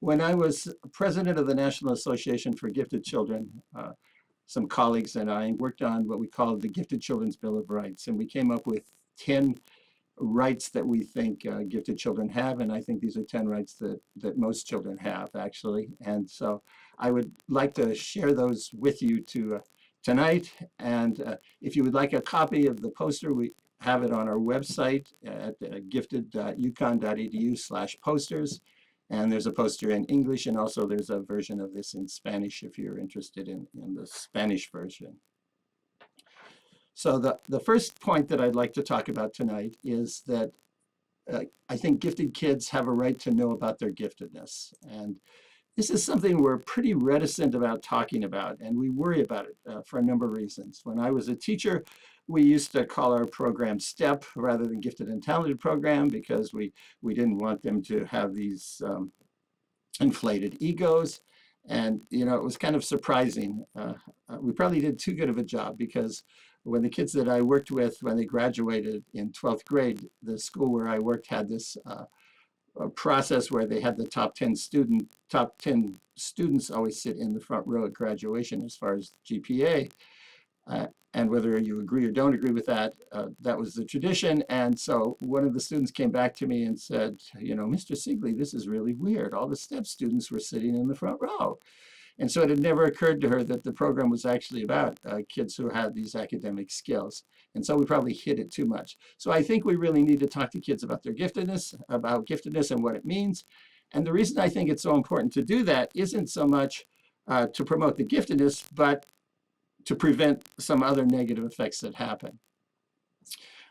When I was president of the National Association for Gifted Children, some colleagues and I worked on what we called the Gifted Children's Bill of Rights, and we came up with 10 rights that we think gifted children have, and I think these are 10 rights that most children have, actually. And so I would like to share those with you tonight, and if you would like a copy of the poster, we have it on our website at gifted.uconn.edu/posters. And there's a poster in English, and also there's a version of this in Spanish if you're interested in the Spanish version. So the first point that I'd like to talk about tonight is that I think gifted kids have a right to know about their giftedness. And this is something we're pretty reticent about talking about, and we worry about it for a number of reasons. When I was a teacher, we used to call our program STEP rather than Gifted and Talented Program because we didn't want them to have these inflated egos. And, you know, it was kind of surprising. We probably did too good of a job because when the kids that I worked with, when they graduated in 12th grade, the school where I worked had this a process where they had the top 10 students always sit in the front row at graduation as far as GPA. And whether you agree or don't agree with that, that was the tradition. And so one of the students came back to me and said, you know, Mr. Siegle, this is really weird. All the STEP students were sitting in the front row. And so it had never occurred to her that the program was actually about kids who had these academic skills. And so we probably hid it too much. So I think we really need to talk to kids about their giftedness, and what it means. And the reason I think it's so important to do that isn't so much to promote the giftedness, but to prevent some other negative effects that happen.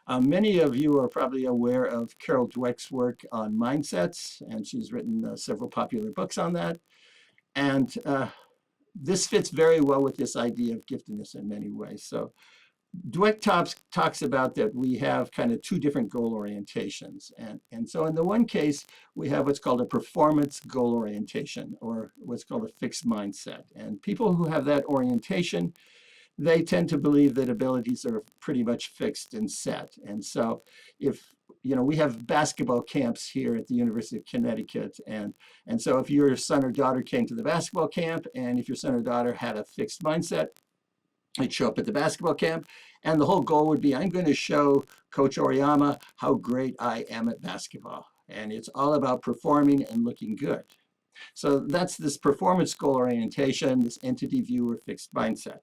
Many of you are probably aware of Carol Dweck's work on mindsets, and she's written several popular books on that. And this fits very well with this idea of giftedness in many ways. So Dweck talks about that we have kind of two different goal orientations. And so in the one case, we have what's called a performance goal orientation, or what's called a fixed mindset. And people who have that orientation, they tend to believe that abilities are pretty much fixed and set. And so if, you know, we have basketball camps here at the University of Connecticut. And so if your son or daughter came to the basketball camp, and if your son or daughter had a fixed mindset, they'd show up at the basketball camp, and the whole goal would be, I'm going to show Coach Oriyama how great I am at basketball. And it's all about performing and looking good. So that's this performance goal orientation, this entity view or fixed mindset.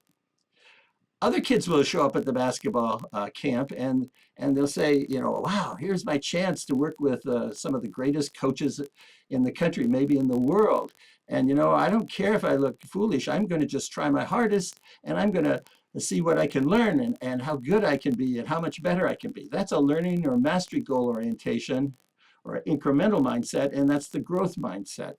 Other kids will show up at the basketball camp and they'll say, you know, wow, here's my chance to work with some of the greatest coaches in the country, maybe in the world. And, you know, I don't care if I look foolish. I'm going to just try my hardest, and I'm going to see what I can learn and how good I can be and how much better I can be. That's a learning or mastery goal orientation or incremental mindset, and that's the growth mindset.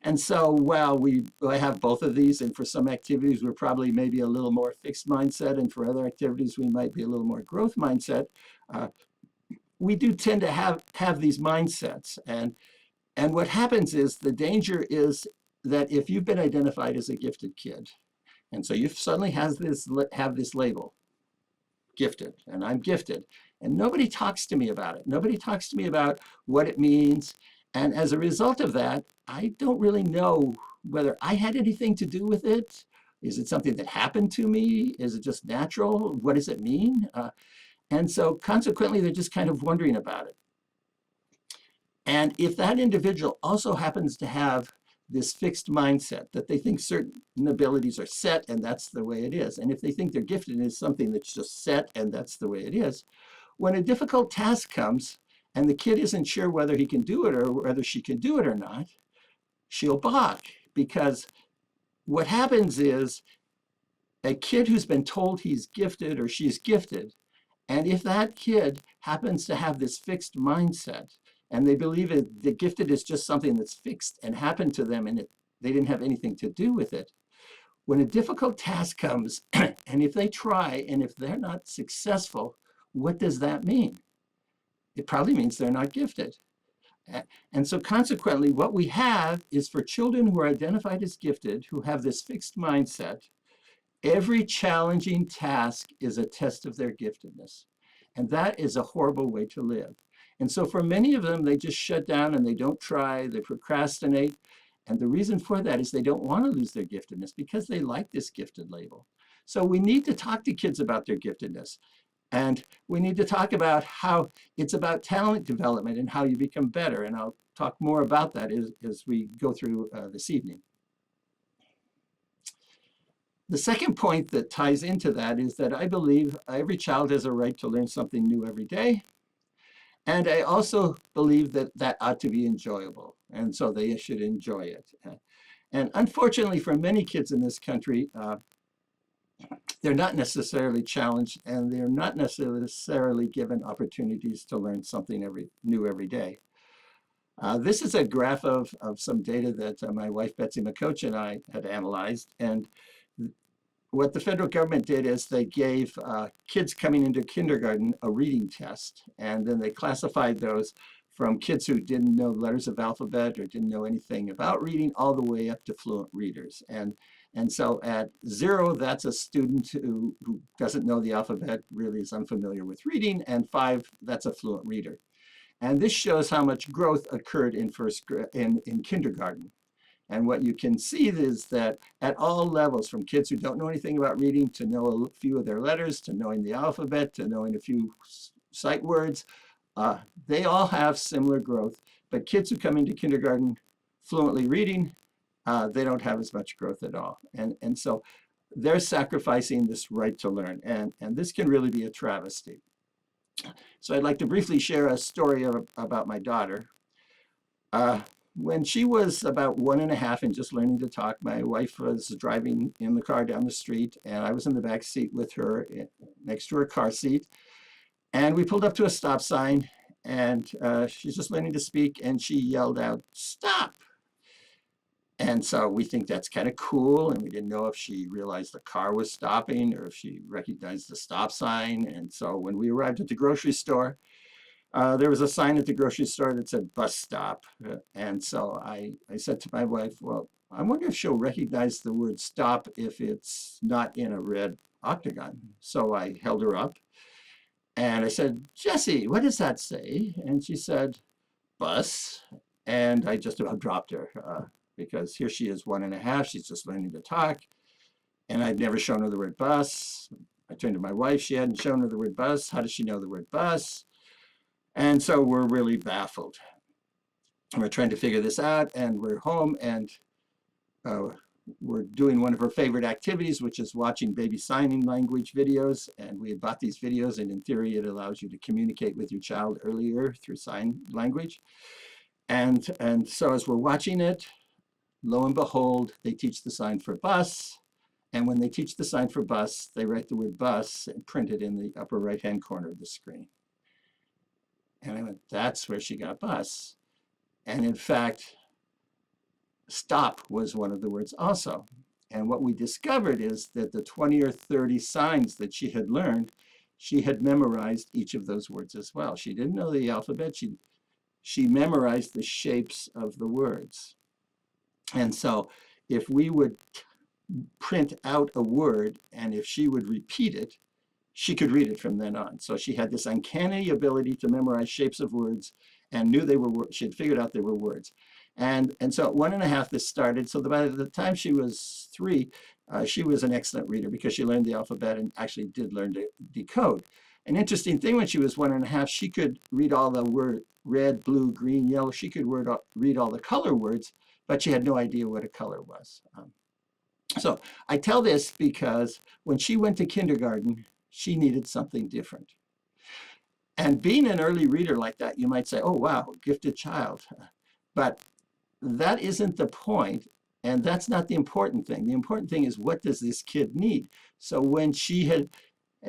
And so while I have both of these, and for some activities, we're probably maybe a little more fixed mindset, and for other activities, we might be a little more growth mindset, we do tend to have these mindsets. And what happens is the danger is that if you've been identified as a gifted kid, and so you suddenly have this label, gifted, and I'm gifted, and nobody talks to me about it. Nobody talks to me about what it means. And as a result of that, I don't really know whether I had anything to do with it. Is it something that happened to me? Is it just natural? What does it mean? And so consequently, they're just kind of wondering about it. And if that individual also happens to have this fixed mindset that they think certain abilities are set and that's the way it is, and if they think they're gifted is something that's just set and that's the way it is, when a difficult task comes and the kid isn't sure whether he can do it or whether she can do it or not, she'll balk, because what happens is a kid who's been told he's gifted or she's gifted, and if that kid happens to have this fixed mindset and they believe the gifted is just something that's fixed and happened to them and they didn't have anything to do with it, when a difficult task comes and if they try and if they're not successful, what does that mean? It probably means they're not gifted. And so consequently, what we have is for children who are identified as gifted, who have this fixed mindset, every challenging task is a test of their giftedness. And that is a horrible way to live. And so for many of them, they just shut down and they don't try, they procrastinate. And the reason for that is they don't want to lose their giftedness because they like this gifted label. So we need to talk to kids about their giftedness. And we need to talk about how it's about talent development and how you become better. And I'll talk more about that as we go through this evening. The second point that ties into that is that I believe every child has a right to learn something new every day. And I also believe that that ought to be enjoyable. And so they should enjoy it. And unfortunately, for many kids in this country, they're not necessarily challenged and they're not necessarily given opportunities to learn something new every day. This is a graph of some data that my wife, Betsy McCoach, and I had analyzed. And what the federal government did is they gave kids coming into kindergarten a reading test, and then they classified those from kids who didn't know the letters of the alphabet or didn't know anything about reading all the way up to fluent readers. And so at 0, that's a student who doesn't know the alphabet, really is unfamiliar with reading, and 5, that's a fluent reader. And this shows how much growth occurred in kindergarten. And what you can see is that at all levels, from kids who don't know anything about reading to know a few of their letters, to knowing the alphabet, to knowing a few sight words, they all have similar growth. But kids who come into kindergarten fluently reading, they don't have as much growth at all. And so they're sacrificing this right to learn. And this can really be a travesty. So I'd like to briefly share a story about my daughter. When she was about 1.5 and just learning to talk, my wife was driving in the car down the street, and I was in the back seat with her next to her car seat. And we pulled up to a stop sign, and she's just learning to speak, and she yelled out, "Stop!" And so we think that's kind of cool, and we didn't know if she realized the car was stopping or if she recognized the stop sign. And so when we arrived at the grocery store, there was a sign at the grocery store that said bus stop. And so I said to my wife, well, I wonder if she'll recognize the word stop if it's not in a red octagon. So I held her up and I said, "Jessie, what does that say?" And she said, "Bus." And I just about dropped her because here she is, 1.5, she's just learning to talk. And I'd never shown her the word bus. I turned to my wife, she hadn't shown her the word bus. How does she know the word bus? And so we're really baffled. We're trying to figure this out, and we're home, and we're doing one of her favorite activities, which is watching baby signing language videos. And we had bought these videos, and in theory, it allows you to communicate with your child earlier through sign language. And so as we're watching it, lo and behold, they teach the sign for bus. And when they teach the sign for bus, they write the word bus and print it in the upper right-hand corner of the screen. And I went, that's where she got bus. And in fact, stop was one of the words also. And what we discovered is that the 20 or 30 signs that she had learned, she had memorized each of those words as well. She didn't know the alphabet. She memorized the shapes of the words. And so if we would print out a word and if she would repeat it, she could read it from then on. So she had this uncanny ability to memorize shapes of words and knew they were words. She had figured out they were words. And so at 1.5 this started. So by the time she was 3, she was an excellent reader because she learned the alphabet and actually did learn to decode. An interesting thing, when she was 1.5, she could read all the word red, blue, green, yellow. She could read all the color words, but she had no idea what a color was. So I tell this because when she went to kindergarten, she needed something different. And being an early reader like that, you might say, oh, wow, gifted child. But that isn't the point, and that's not the important thing. The important thing is, what does this kid need? So when she had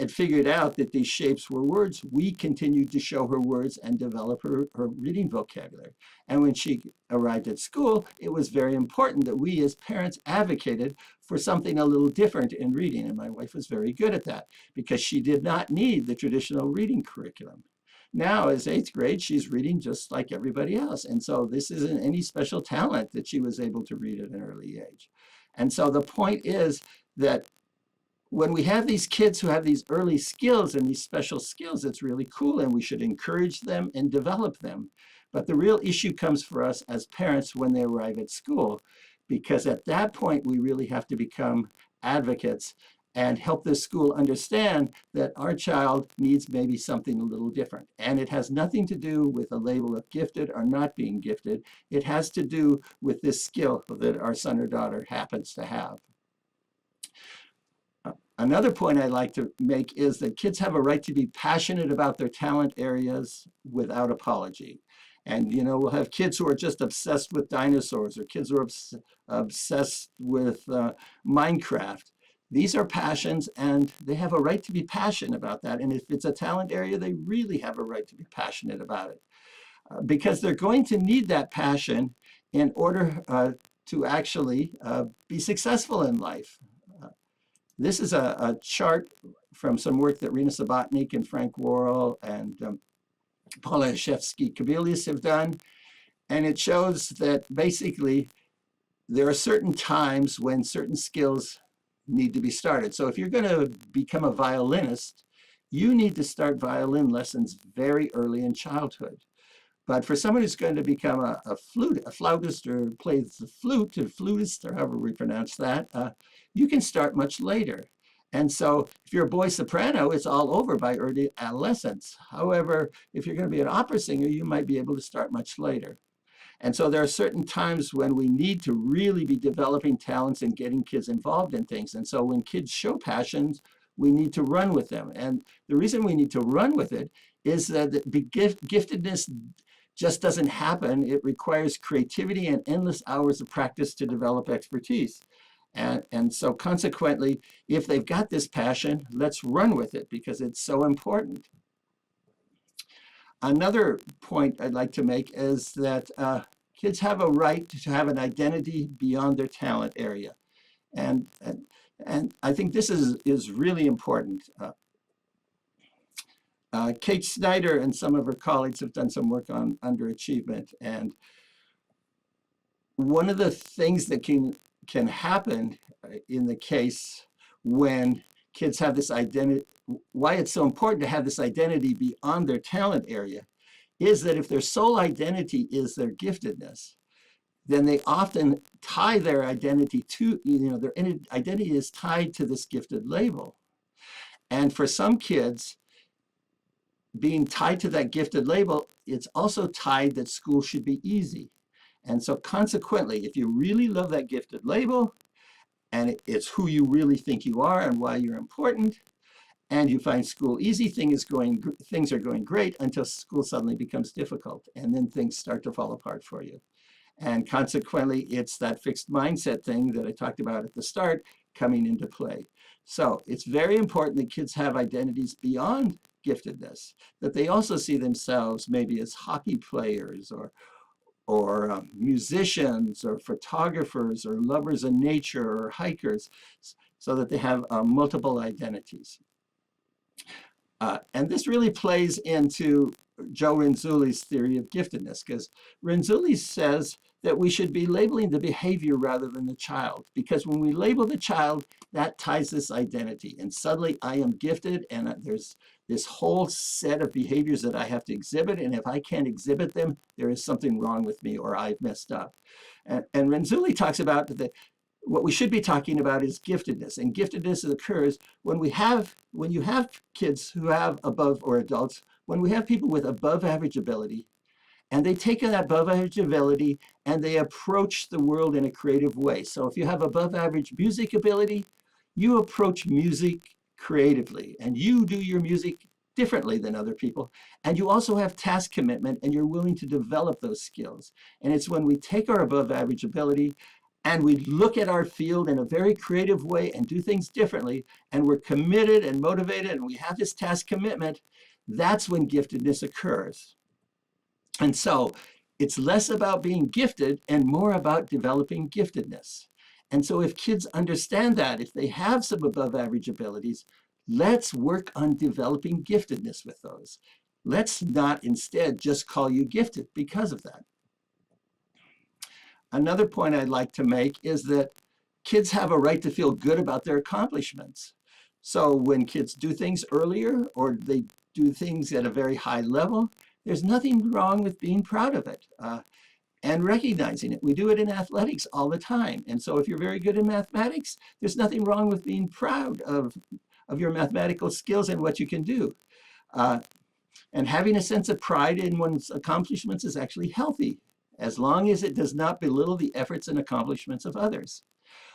figured out that these shapes were words, we continued to show her words and develop her reading vocabulary. And when she arrived at school, it was very important that we as parents advocated for something a little different in reading. And my wife was very good at that because she did not need the traditional reading curriculum. Now, as 8th grade, she's reading just like everybody else. And so this isn't any special talent that she was able to read at an early age. And so the point is that when we have these kids who have these early skills and these special skills, it's really cool, and we should encourage them and develop them. But the real issue comes for us as parents when they arrive at school, because at that point, we really have to become advocates and help the school understand that our child needs maybe something a little different. And it has nothing to do with a label of gifted or not being gifted. It has to do with this skill that our son or daughter happens to have. Another point I'd like to make is that kids have a right to be passionate about their talent areas without apology. And, you know, we'll have kids who are just obsessed with dinosaurs, or kids who are obsessed with Minecraft. These are passions, and they have a right to be passionate about that. And if it's a talent area, they really have a right to be passionate about it, because they're going to need that passion in order to actually be successful in life. This is a chart from some work that Rena Subotnik and Frank Worrell and Paula Shevsky-Kabilius have done. And it shows that basically there are certain times when certain skills need to be started. So if you're going to become a violinist, you need to start violin lessons very early in childhood. But for someone who's going to become a flautist, or plays the flute, a flutist, or however we pronounce that, you can start much later. And so if you're a boy soprano, it's all over by early adolescence. However, if you're going to be an opera singer, you might be able to start much later. And so there are certain times when we need to really be developing talents and getting kids involved in things. And so when kids show passions, we need to run with them. And the reason we need to run with it is that the giftedness just doesn't happen. It requires creativity and endless hours of practice to develop expertise. And so consequently, if they've got this passion, let's run with it, because it's so important. Another point I'd like to make is that kids have a right to have an identity beyond their talent area. And I think this is really important. Kate Snyder and some of her colleagues have done some work on underachievement. And one of the things that can happen in the case when kids have this identity, why it's so important to have this identity beyond their talent area, is that if their sole identity is their giftedness, then they often tie their identity to, their identity is tied to this gifted label. And for some kids, being tied to that gifted label, it's also tied that school should be easy. And so consequently, if you really love that gifted label, and it's who you really think you are and why you're important, and you find school easy, things are going great until school suddenly becomes difficult, and then things start to fall apart for you. And consequently, it's that fixed mindset thing that I talked about at the start coming into play. So it's very important that kids have identities beyond giftedness, that they also see themselves maybe as hockey players, or musicians, or photographers, or lovers of nature, or hikers, so that they have multiple identities. And this really plays into Joe Renzulli's theory of giftedness, because Renzulli says that we should be labeling the behavior rather than the child, because when we label the child, that ties this identity, and suddenly I am gifted, and there's this whole set of behaviors that I have to exhibit, and if I can't exhibit them, there is something wrong with me, or I've messed up. And Renzulli talks about that what we should be talking about is giftedness, and giftedness occurs when you have kids who have above, or adults, when we have people with above average ability, and they take that above average ability and they approach the world in a creative way. So if you have above average music ability, you approach music creatively, and you do your music differently than other people. And you also have task commitment, and you're willing to develop those skills. And it's when we take our above average ability and we look at our field in a very creative way and do things differently, and we're committed and motivated, and we have this task commitment, that's when giftedness occurs. And so it's less about being gifted and more about developing giftedness. And so if kids understand that, if they have some above average abilities, let's work on developing giftedness with those. Let's not instead just call you gifted because of that. Another point I'd like to make is that kids have a right to feel good about their accomplishments. So when kids do things earlier or they do things at a very high level, there's nothing wrong with being proud of it and recognizing it. We do it in athletics all the time. And so if you're very good in mathematics, there's nothing wrong with being proud of your mathematical skills and what you can do. Uh, and having a sense of pride in one's accomplishments is actually healthy, as long as it does not belittle the efforts and accomplishments of others.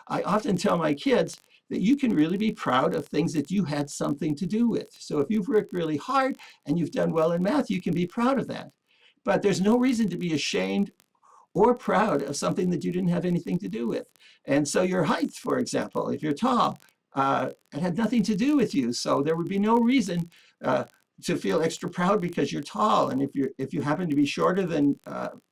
I often tell my kids that you can really be proud of things that you had something to do with. So if you've worked really hard and you've done well in math, you can be proud of that. But there's no reason to be ashamed or proud of something that you didn't have anything to do with. And so your height, for example, if you're tall, it had nothing to do with you. So there would be no reason to feel extra proud because you're tall. And if you happen to be shorter than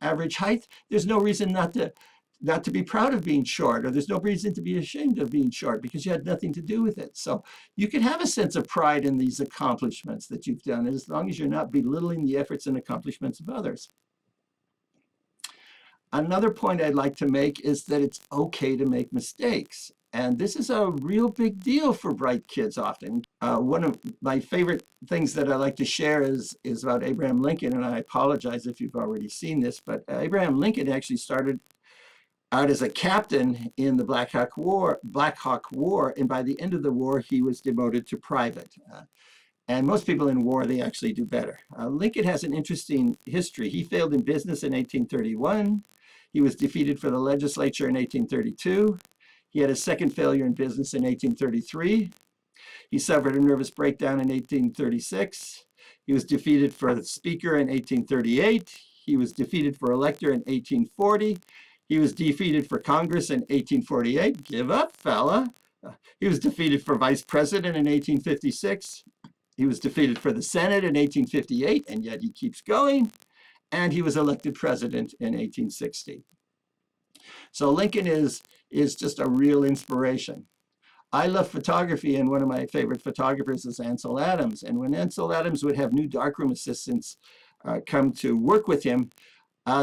average height, there's no reason not to be proud of being short, or there's no reason to be ashamed of being short because you had nothing to do with it. So you can have a sense of pride in these accomplishments that you've done, as long as you're not belittling the efforts and accomplishments of others. Another point I'd like to make is that it's okay to make mistakes. And this is a real big deal for bright kids often. One of my favorite things that I like to share is about Abraham Lincoln, and I apologize if you've already seen this, but Abraham Lincoln actually started out as a captain in the Black Hawk War, and by the end of the war, he was demoted to private. And most people in war, they actually do better. Lincoln has an interesting history. He failed in business in 1831. He was defeated for the legislature in 1832. He had a second failure in business in 1833. He suffered a nervous breakdown in 1836. He was defeated for the speaker in 1838. He was defeated for elector in 1840. He was defeated for Congress in 1848. Give up, fella. He was defeated for vice president in 1856. He was defeated for the Senate in 1858, and yet he keeps going. And he was elected president in 1860. So Lincoln is just a real inspiration. I love photography, and one of my favorite photographers is Ansel Adams. And when Ansel Adams would have new darkroom assistants come to work with him,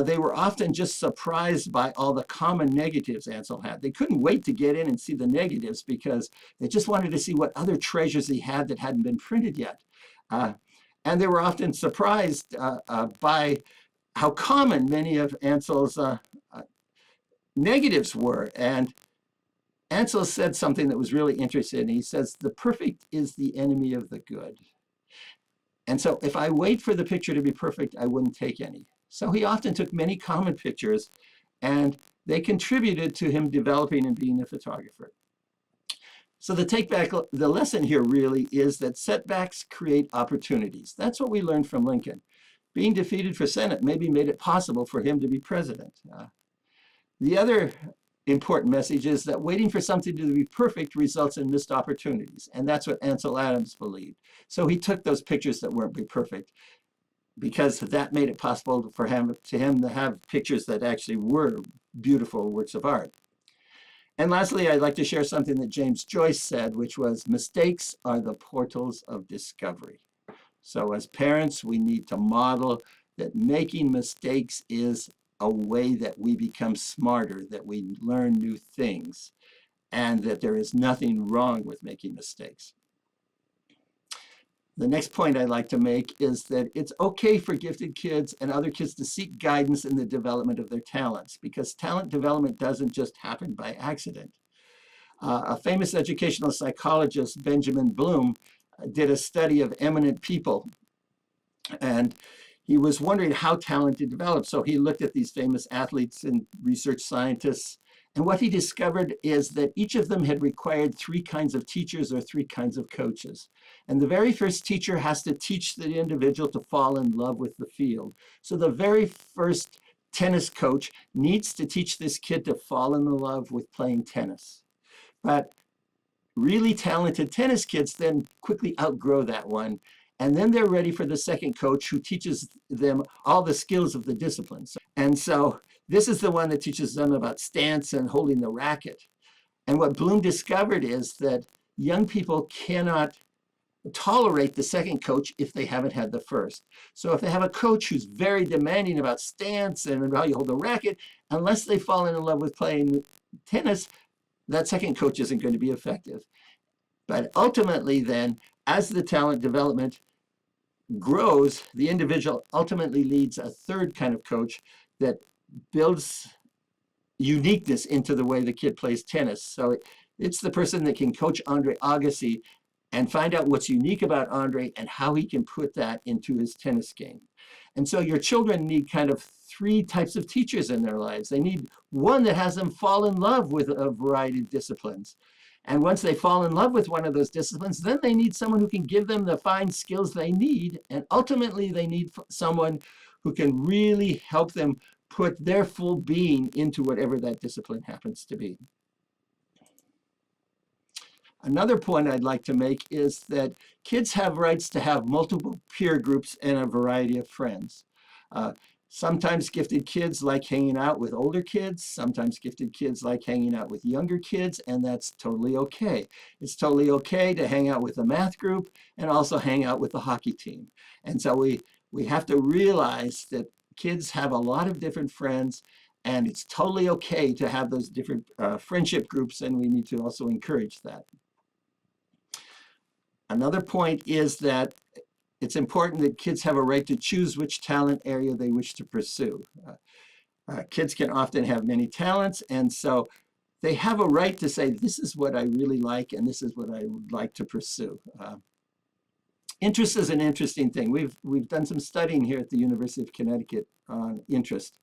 they were often just surprised by all the common negatives Ansel had. They couldn't wait to get in and see the negatives because they just wanted to see what other treasures he had that hadn't been printed yet. And they were often surprised by how common many of Ansel's negatives were. And Ansel said something that was really interesting. He says, "The perfect is the enemy of the good." And so if I wait for the picture to be perfect, I wouldn't take any. So he often took many common pictures, and they contributed to him developing and being a photographer. So the lesson here really is that setbacks create opportunities. That's what we learned from Lincoln. Being defeated for Senate maybe made it possible for him to be president. The other important message is that waiting for something to be perfect results in missed opportunities. And that's what Ansel Adams believed. So he took those pictures that weren't perfect because that made it possible for him to have pictures that actually were beautiful works of art. And lastly, I'd like to share something that James Joyce said, which was, mistakes are the portals of discovery. So as parents, we need to model that making mistakes is a way that we become smarter, that we learn new things, and that there is nothing wrong with making mistakes. The next point I'd like to make is that it's okay for gifted kids and other kids to seek guidance in the development of their talents, because talent development doesn't just happen by accident. A famous educational psychologist, Benjamin Bloom, did a study of eminent people, and he was wondering how talent developed. So he looked at these famous athletes and research scientists, and what he discovered is that each of them had required 3 kinds of teachers or 3 kinds of coaches. And the very first teacher has to teach the individual to fall in love with the field. So the very first tennis coach needs to teach this kid to fall in love with playing tennis. But really talented tennis kids then quickly outgrow that one. And then they're ready for the second coach who teaches them all the skills of the disciplines. And so this is the one that teaches them about stance and holding the racket. And what Bloom discovered is that young people cannot tolerate the second coach if they haven't had the first. So if they have a coach who's very demanding about stance and how you hold the racket, unless they fall in love with playing tennis, that second coach isn't going to be effective. But ultimately then, as the talent development grows, the individual ultimately leads a third kind of coach that builds uniqueness into the way the kid plays tennis. So it's the person that can coach Andre Agassi and find out what's unique about Andre and how he can put that into his tennis game. And so your children need kind of three types of teachers in their lives. They need one that has them fall in love with a variety of disciplines. And once they fall in love with one of those disciplines, then they need someone who can give them the fine skills they need. And ultimately, they need someone who can really help them put their full being into whatever that discipline happens to be. Another point I'd like to make is that kids have rights to have multiple peer groups and a variety of friends. Sometimes gifted kids like hanging out with older kids. Sometimes gifted kids like hanging out with younger kids, and that's totally okay. It's totally okay to hang out with the math group and also hang out with the hockey team. And so we have to realize that kids have a lot of different friends, and it's totally okay to have those different friendship groups, and we need to also encourage that. Another point is that it's important that kids have a right to choose which talent area they wish to pursue. Kids can often have many talents, and so they have a right to say, this is what I really like, and this is what I would like to pursue. Interest is an interesting thing. We've done some studying here at the University of Connecticut on interest.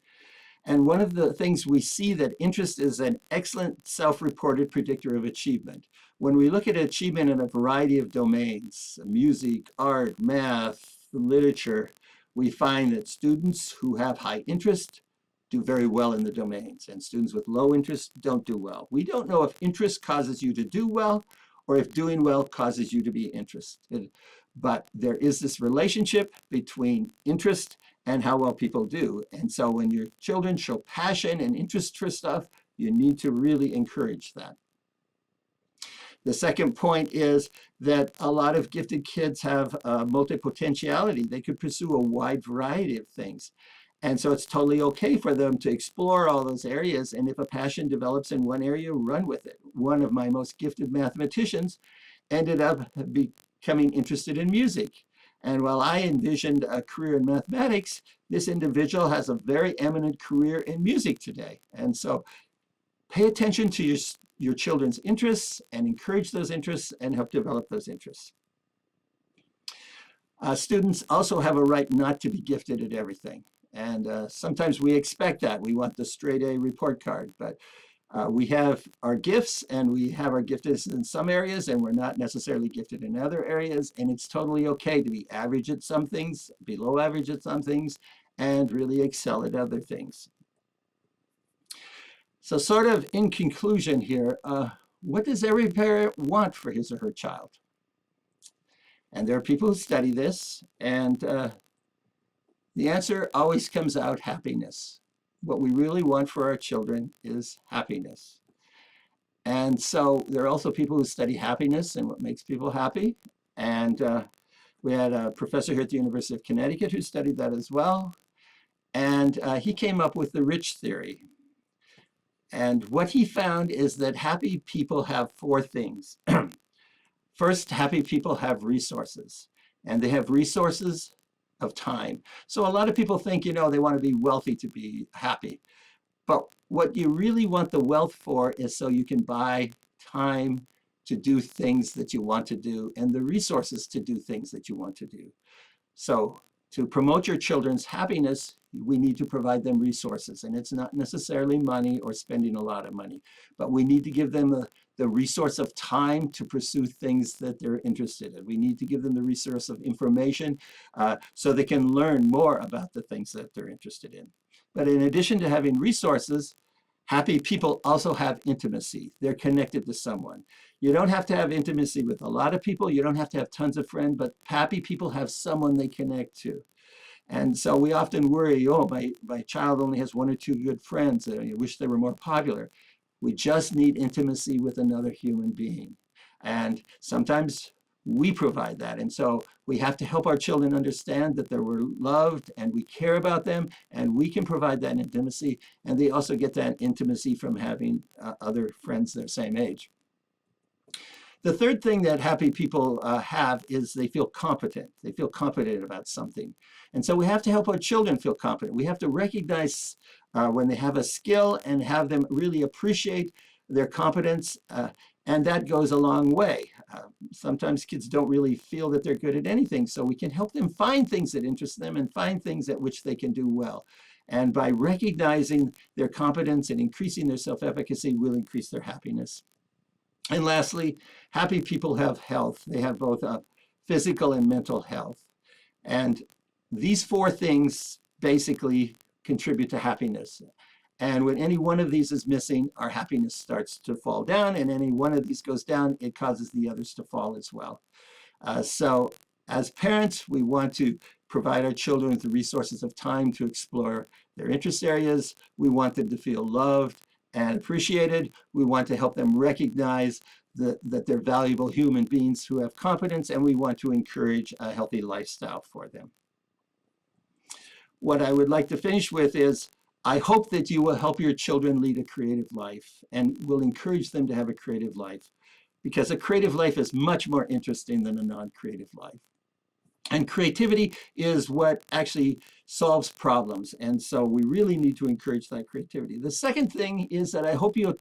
And one of the things we see that interest is an excellent self-reported predictor of achievement. When we look at achievement in a variety of domains, music, art, math, literature, we find that students who have high interest do very well in the domains, and students with low interest don't do well. We don't know if interest causes you to do well or if doing well causes you to be interested. But there is this relationship between interest and how well people do. And so when your children show passion and interest for stuff, you need to really encourage that. The second point is that a lot of gifted kids have multipotentiality. They could pursue a wide variety of things. And so it's totally okay for them to explore all those areas. And if a passion develops in one area, run with it. One of my most gifted mathematicians ended up becoming interested in music. And while I envisioned a career in mathematics, this individual has a very eminent career in music today. And so pay attention to your children's interests and encourage those interests and help develop those interests. Students also have a right not to be gifted at everything. And sometimes we expect that. We want the straight A report card, but we have our gifts and we have our giftedness in some areas and we're not necessarily gifted in other areas. And it's totally okay to be average at some things, below average at some things, and really excel at other things. So sort of in conclusion here, what does every parent want for his or her child? And there are people who study this, and the answer always comes out happiness. What we really want for our children is happiness. And so there are also people who study happiness and what makes people happy. And we had a professor here at the University of Connecticut who studied that as well. And he came up with the rich theory. And what he found is that happy people have four things. First, happy people have resources, and they have resources of time. So a lot of people think, you know, they want to be wealthy to be happy. But what you really want the wealth for is so you can buy time to do things that you want to do and the resources to do things that you want to do. So to promote your children's happiness, we need to provide them resources. And it's not necessarily money or spending a lot of money, but we need to give them the resource of time to pursue things that they're interested in. We need to give them the resource of information so they can learn more about the things that they're interested in. But in addition to having resources, happy people also have intimacy. They're connected to someone. You don't have to have intimacy with a lot of people. You don't have to have tons of friends, but happy people have someone they connect to. And so we often worry, oh, my child only has one or two good friends. I wish they were more popular. We just need intimacy with another human being. And sometimes we provide that. And so we have to help our children understand that they were loved and we care about them and we can provide that intimacy. And they also get that intimacy from having other friends their same age. The third thing that happy people have is they feel competent. They feel competent about something. And so we have to help our children feel competent. We have to recognize when they have a skill and have them really appreciate their competence. And that goes a long way. Sometimes kids don't really feel that they're good at anything. So we can help them find things that interest them and find things at which they can do well. And by recognizing their competence and increasing their self-efficacy, we'll increase their happiness. And lastly, happy people have health. They have both physical and mental health. And these four things basically contribute to happiness. And when any one of these is missing, our happiness starts to fall down. And any one of these goes down, it causes the others to fall as well. So as parents, we want to provide our children with the resources of time to explore their interest areas. We want them to feel loved and appreciated. We want to help them recognize that they're valuable human beings who have competence, and we want to encourage a healthy lifestyle for them. What I would like to finish with is, I hope that you will help your children lead a creative life and will encourage them to have a creative life, because a creative life is much more interesting than a non-creative life. And creativity is what actually solves problems. And so we really need to encourage that creativity. The second thing is that I hope you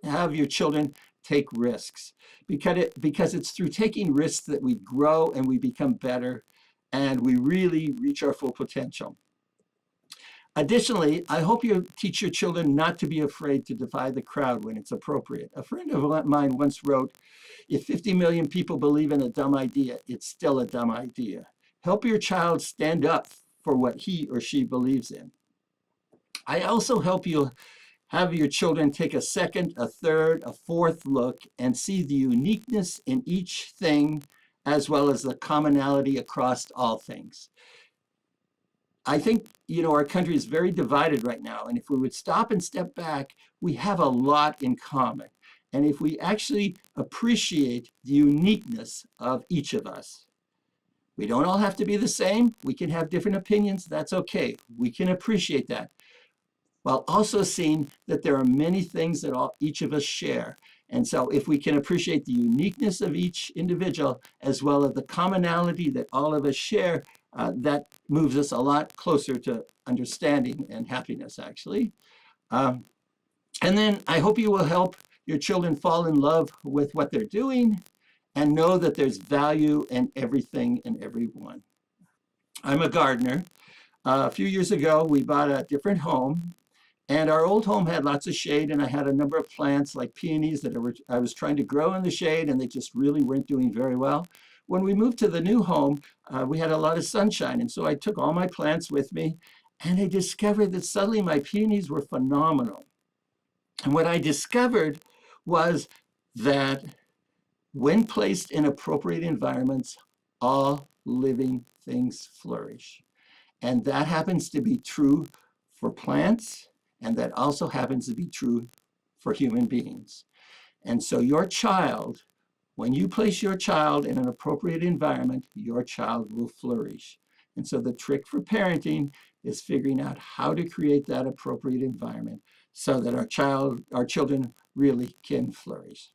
have your children take risks, because it's through taking risks that we grow and we become better and we really reach our full potential. Additionally, I hope you teach your children not to be afraid to defy the crowd when it's appropriate. A friend of mine once wrote, "If 50 million people believe in a dumb idea, it's still a dumb idea." Help your child stand up for what he or she believes in. I also help you have your children take a second, a third, a fourth look and see the uniqueness in each thing as well as the commonality across all things. I think, our country is very divided right now. And if we would stop and step back, we have a lot in common. And if we actually appreciate the uniqueness of each of us, we don't all have to be the same. We can have different opinions. That's okay. We can appreciate that, while also seeing that there are many things that each of us share. And so if we can appreciate the uniqueness of each individual, as well as the commonality that all of us share, that moves us a lot closer to understanding and happiness, actually. And then I hope you will help your children fall in love with what they're doing and know that there's value in everything and everyone. I'm a gardener. A few years ago, we bought a different home. And our old home had lots of shade, and I had a number of plants like peonies that I was trying to grow in the shade, and they just really weren't doing very well. When we moved to the new home, we had a lot of sunshine, and so I took all my plants with me, and I discovered that suddenly my peonies were phenomenal. And what I discovered was that when placed in appropriate environments, all living things flourish. And that happens to be true for plants, and that also happens to be true for human beings. And so your child, when you place your child in an appropriate environment, your child will flourish. And so the trick for parenting is figuring out how to create that appropriate environment so that our children really can flourish.